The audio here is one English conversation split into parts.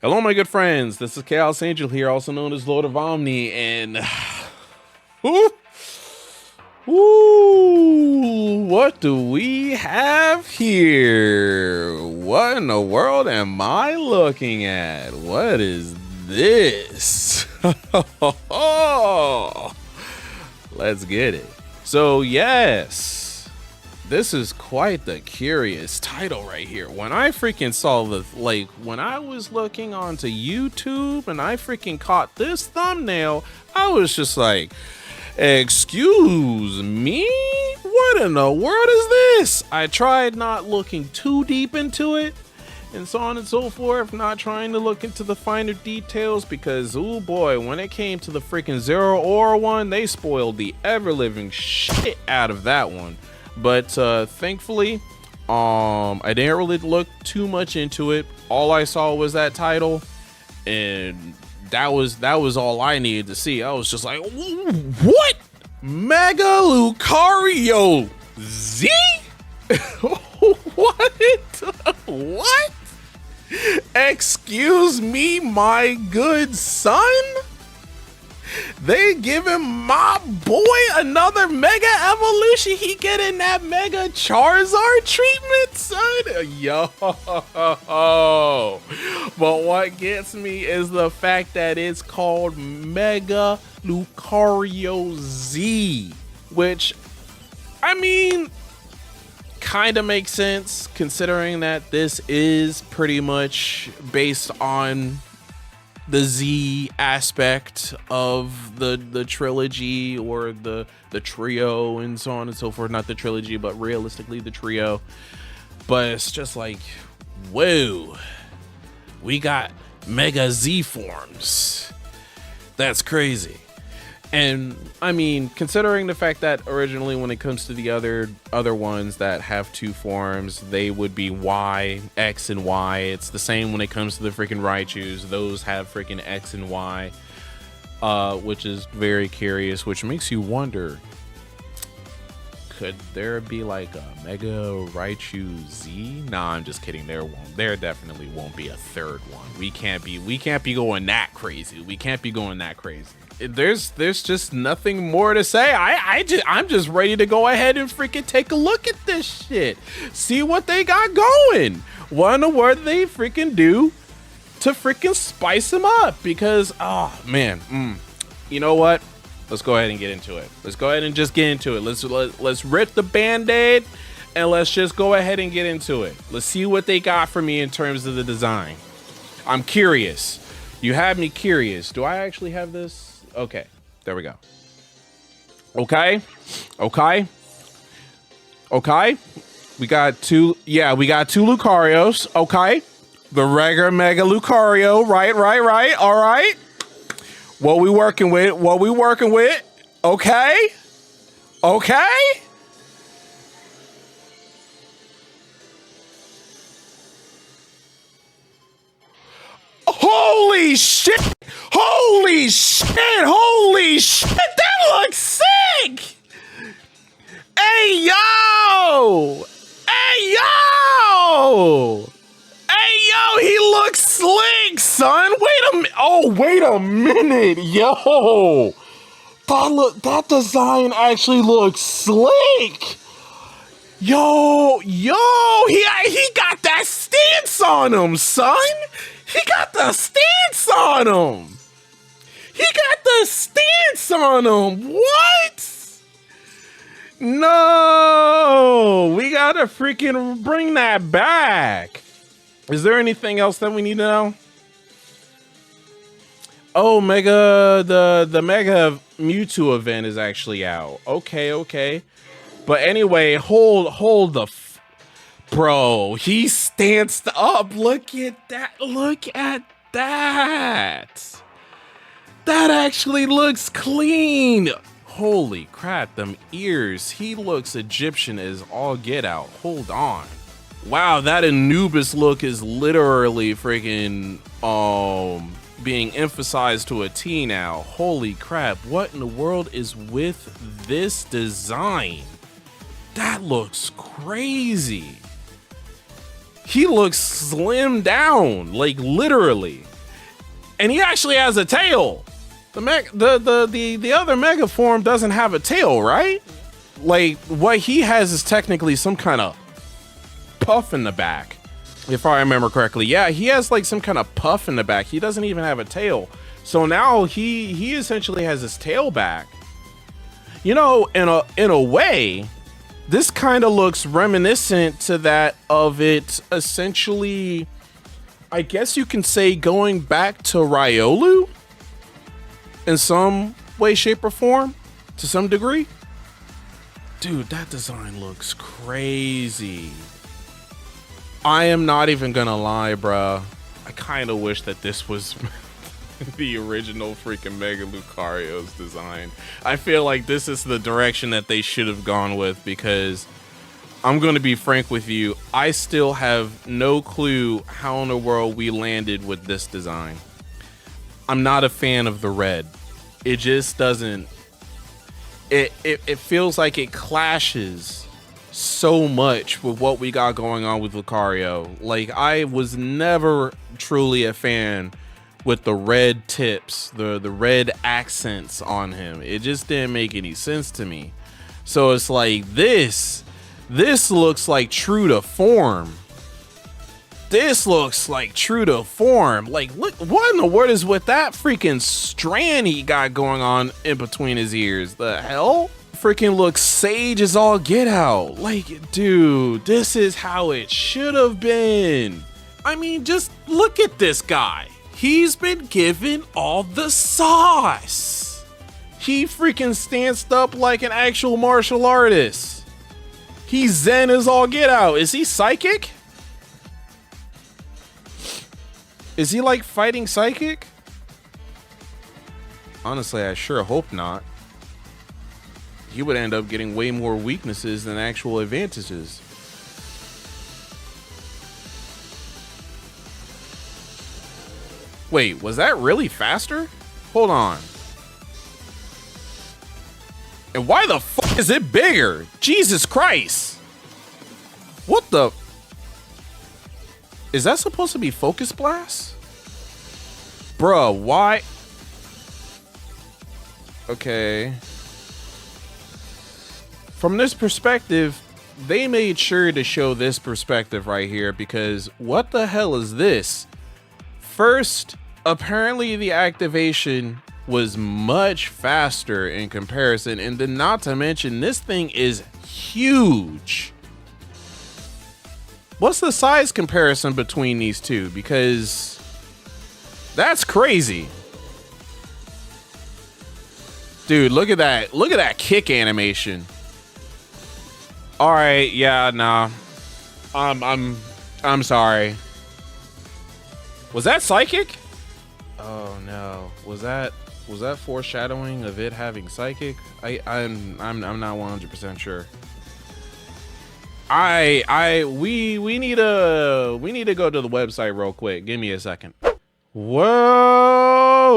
Hello, my good friends. This is Chaos Angel here, also known as Lord of Omni, and what do we have here? What in the world am I looking at? What is this? Let's get it. So yes, this is quite the curious title right here. When I freaking saw when I was looking onto YouTube and I freaking caught this thumbnail, I was just like, excuse me? What in the world is this? I tried not looking too deep into it and so on and so forth, not trying to look into the finer details because, oh boy, when it came to the freaking Zero Aura one, they spoiled the ever-living shit out of that one. But thankfully, I didn't really look too much into it. All I saw was that title, and that was all I needed to see. I was just like, what? Mega Lucario Z? What? What? Excuse me, my good son? They giving my boy another mega evolution. He getting that mega Charizard treatment, son. Yo. But what gets me is the fact that it's called Mega Lucario Z, which, I mean, kind of makes sense considering that this is pretty much based on the Z aspect of the trilogy, or the trio and so on and so forth. Not the trilogy, but realistically the trio. But it's just like, whoa, we got Mega Z forms. That's crazy. And I mean, considering the fact that originally when it comes to the other ones that have two forms, they would be Y, X, and Y. It's the same when it comes to the freaking Raichus. Those have freaking X and Y, which is very curious, which makes you wonder, could there be like a Mega Raichu Z? Nah, I'm just kidding. There definitely won't be a third one. We can't be going that crazy. We can't be going that crazy. There's just nothing more to say. I'm just ready to go ahead and freaking take a look at this shit. See what they got going. What in the world they freaking do to freaking spice them up? Because, oh man, you know what? Let's go ahead and get into it. Let's go ahead and just get into it. Let's rip the band-aid and let's just go ahead and get into it. Let's see what they got for me in terms of the design. I'm curious. You have me curious. Do I actually have this? Okay, there we go. Okay. We got two Lucarios. Okay. The regular Mega Lucario. Right. All right. What we working with? Okay. Holy shit! That looks sick! Hey yo! He looks slick, son! Wait a minute, yo! That design actually looks slick! Yo! He got that stance on him, son! He got the stance on him. What? No, we gotta freaking bring that back. Is there anything else that we need to know? Oh, the Mega Mewtwo event is actually out. Okay. But anyway, hold the bro, he stanced up. Look at that. That actually looks clean. Holy crap, them ears. He looks Egyptian as all get out. Hold on. Wow, that Anubis look is literally freaking being emphasized to a T now. Holy crap, what in the world is with this design? That looks crazy. he looks slimmed down, like literally. And he actually has a tail. The other mega form doesn't have a tail, right? Like what he has is technically some kind of puff in the back, if I remember correctly. Yeah, he has like some kind of puff in the back. He doesn't even have a tail. So now he essentially has his tail back. You know, in a way, this kind of looks reminiscent to that of it essentially, I guess you can say, going back to Riolu in some way, shape, or form, to some degree. Dude, that design looks crazy. I am not even gonna lie, bruh. I kind of wish that this was the original freaking Mega Lucario's design. I feel like this is the direction that they should have gone with, because I'm going to be frank with you, I still have no clue how in the world we landed with this design. I'm not a fan of the red. It just doesn't, it feels like it clashes so much with what we got going on with Lucario. Like, I was never truly a fan with the red tips, the red accents on him. It just didn't make any sense to me. So it's like this looks like true to form. This looks like true to form. Like, look, what in the world is with that freaking strand he got going on in between his ears? The hell? Freaking looks sage as all get out. Like, dude, this is how it should have been. I mean, just look at this guy. He's been given all the sauce. He freaking stands up like an actual martial artist. He's zen as all get out. Is he psychic? Is he like fighting psychic? Honestly, I sure hope not. He would end up getting way more weaknesses than actual advantages. Wait, was that really faster? Hold on. And why the fuck is it bigger? Jesus Christ. What the? Is that supposed to be Focus Blast? Bruh, why? Okay. From this perspective, they made sure to show this perspective right here, because what the hell is this? First, apparently the activation was much faster in comparison, and then not to mention this thing is huge. What's the size comparison between these two? Because that's crazy. Dude, look at that. Look at that kick animation. All right, yeah, nah. I'm sorry. Was that psychic? Oh no. Was that foreshadowing of it having psychic? I'm not 100% sure. We need to go to the website real quick. Give me a second. Whoa,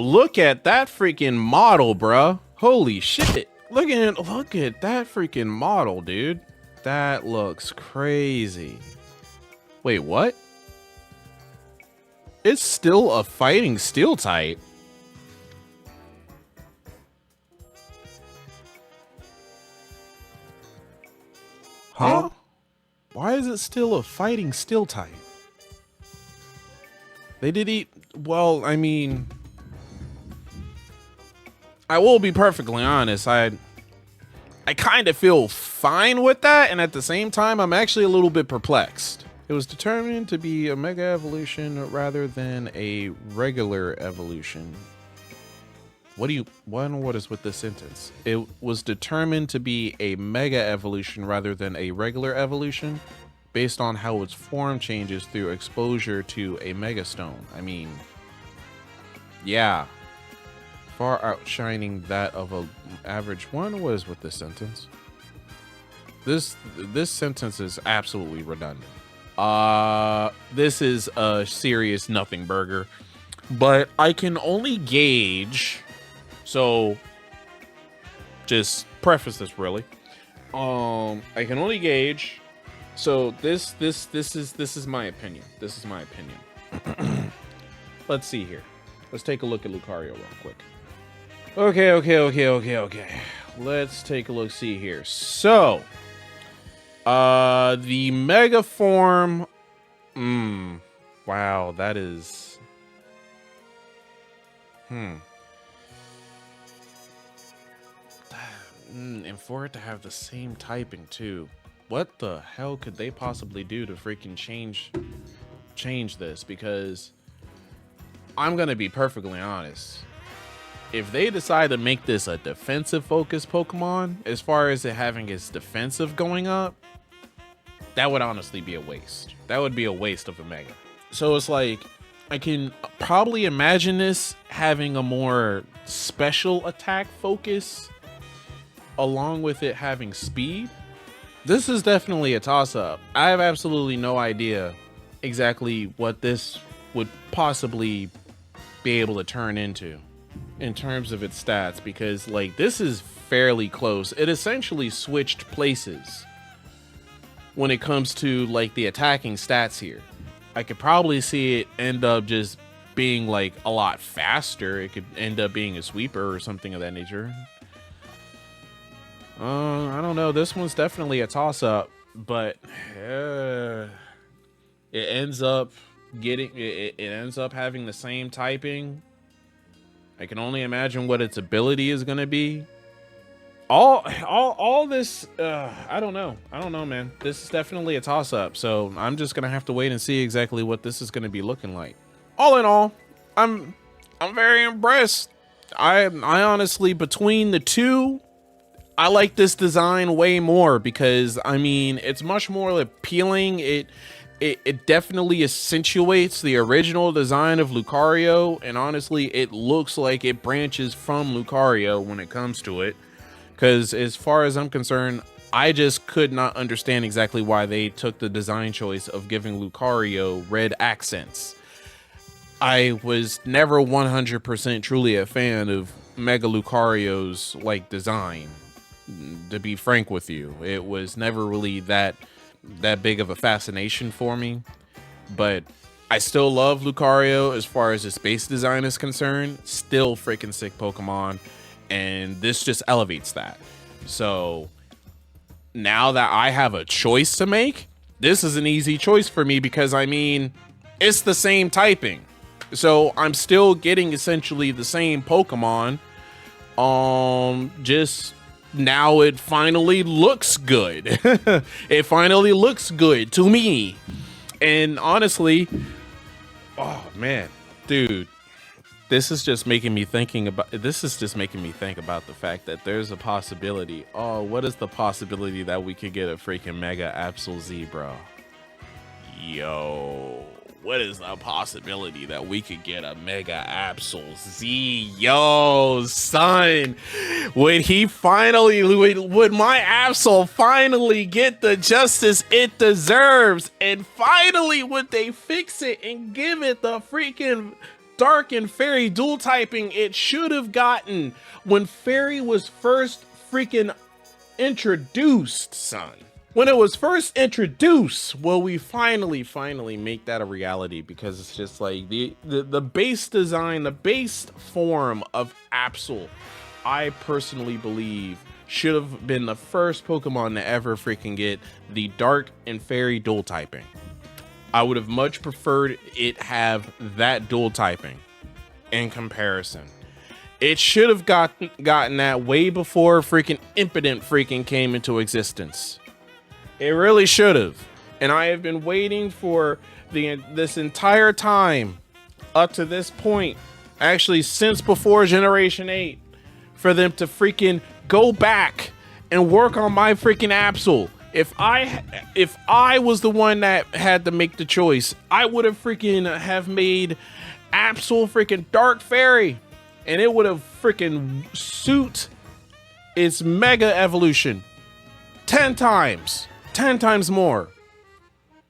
look at that freaking model, bruh. Holy shit. Look at that freaking model, dude. That looks crazy. Wait, what? It's still a fighting steel type. Huh? Why is it still a fighting steel type? They did eat, well, I mean, I will be perfectly honest. I kind of feel fine with that, and at the same time, I'm actually a little bit perplexed. It was determined to be a mega evolution rather than a regular evolution. What is with this sentence? It was determined to be a mega evolution rather than a regular evolution based on how its form changes through exposure to a mega stone. I mean, yeah. Far outshining that of an average one. What is with this sentence? This sentence is absolutely redundant. This is a serious nothing burger, but I can only gauge, so just preface this really. I can only gauge So this is my opinion. This is my opinion. Let's see here. Let's take a look at Lucario real quick. Okay. Let's take a look. See here. So, the Mega form. Wow, that is. And for it to have the same typing too. What the hell could they possibly do to freaking change this? Because I'm gonna be perfectly honest. If they decide to make this a defensive focused Pokemon, as far as it having its defensive going up, that would honestly be a waste. That would be a waste of a Mega. So it's like, I can probably imagine this having a more special attack focus along with it having speed. This is definitely a toss-up. I have absolutely no idea exactly what this would possibly be able to turn into in terms of its stats, because like this is fairly close. It essentially switched places when it comes to like the attacking stats here. I could probably see it end up just being like a lot faster. It could end up being a sweeper or something of that nature. I don't know. This one's definitely a toss-up, but it ends up getting it ends up having the same typing. I can only imagine what its ability is going to be. All this, I don't know, man. This is definitely a toss-up, so I'm just gonna have to wait and see exactly what this is going to be looking like. All in all, I'm very impressed. I honestly, between the two, I like this design way more because I mean it's much more appealing. It definitely accentuates the original design of Lucario, and honestly, it looks like it branches from Lucario when it comes to it. Because as far as I'm concerned, I just could not understand exactly why they took the design choice of giving Lucario red accents. I was never 100% truly a fan of Mega Lucario's like design. To be frank with you, it was never really that big of a fascination for me, but I still love Lucario as far as its base design is concerned. Still freaking sick Pokemon, and this just elevates that. So now that I have a choice to make, this is an easy choice for me because I mean it's the same typing, so I'm still getting essentially the same Pokemon. Just now it finally looks good. It finally looks good to me. And honestly, oh man, dude, this is just making me think about the fact that there's a possibility. Oh, what is the possibility that we could get a freaking Mega Absol Z, bro? Yo, what is the possibility that we could get a Mega Absol Z? Yo, son, would my Absol finally get the justice it deserves? And finally, would they fix it and give it the freaking Dark and Fairy dual typing it should have gotten when Fairy was first freaking introduced, son? When it was first introduced, will we finally make that a reality? Because it's just like the base design, the base form of Absol, I personally believe should have been the first Pokemon to ever freaking get the Dark and Fairy dual typing. I would have much preferred it have that dual typing in comparison. It should have gotten that way before freaking Impidimp freaking came into existence. It really should have. And I have been waiting for this entire time up to this point, actually since before Generation 8, for them to freaking go back and work on my freaking Absol. If I was the one that had to make the choice, I would have freaking have made Absol freaking Dark Fairy, and it would have freaking suit its Mega evolution 10 times. 10 times more.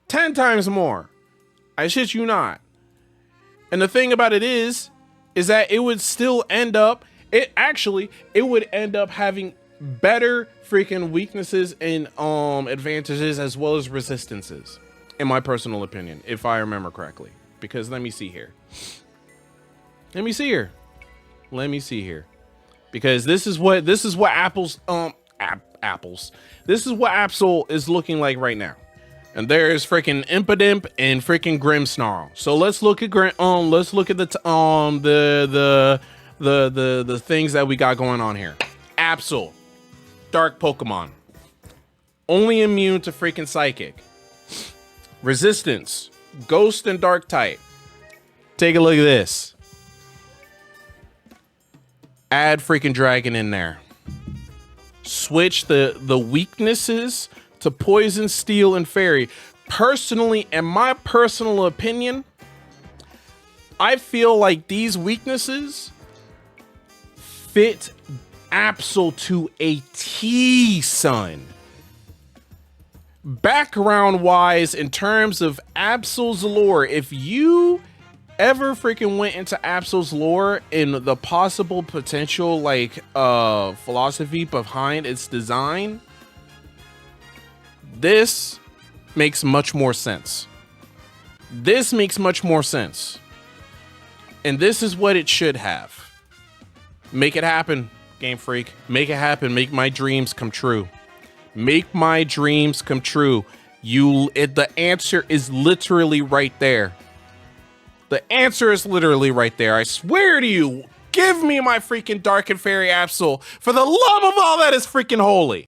10 times more. I shit you not. And the thing about it is that it would still end up, it would end up having better freaking weaknesses and advantages as well as resistances, in my personal opinion, if I remember correctly. Because let me see here. Let me see here. Let me see here. Because this is what Apple's This is what Absol is looking like right now. And there's freaking Impidimp and freaking Grimmsnarl. So let's look at the things that we got going on here. Absol, dark Pokemon. Only immune to freaking Psychic. Resistance, Ghost and Dark type. Take a look at this. Add freaking Dragon in there. Switch the weaknesses to Poison, Steel, and Fairy. Personally, in my personal opinion, I feel like these weaknesses fit Absol to a T, son. Background wise, in terms of Absol's lore, if you ever freaking went into Absol's lore and the possible potential philosophy behind its design, this makes much more sense. This makes much more sense. And this is what it should have. Make it happen, Game Freak. Make it happen. Make my dreams come true. Make my dreams come true. The answer is literally right there. The answer is literally right there. I swear to you. Give me my freaking Dark and Fairy Absol for the love of all that is freaking holy.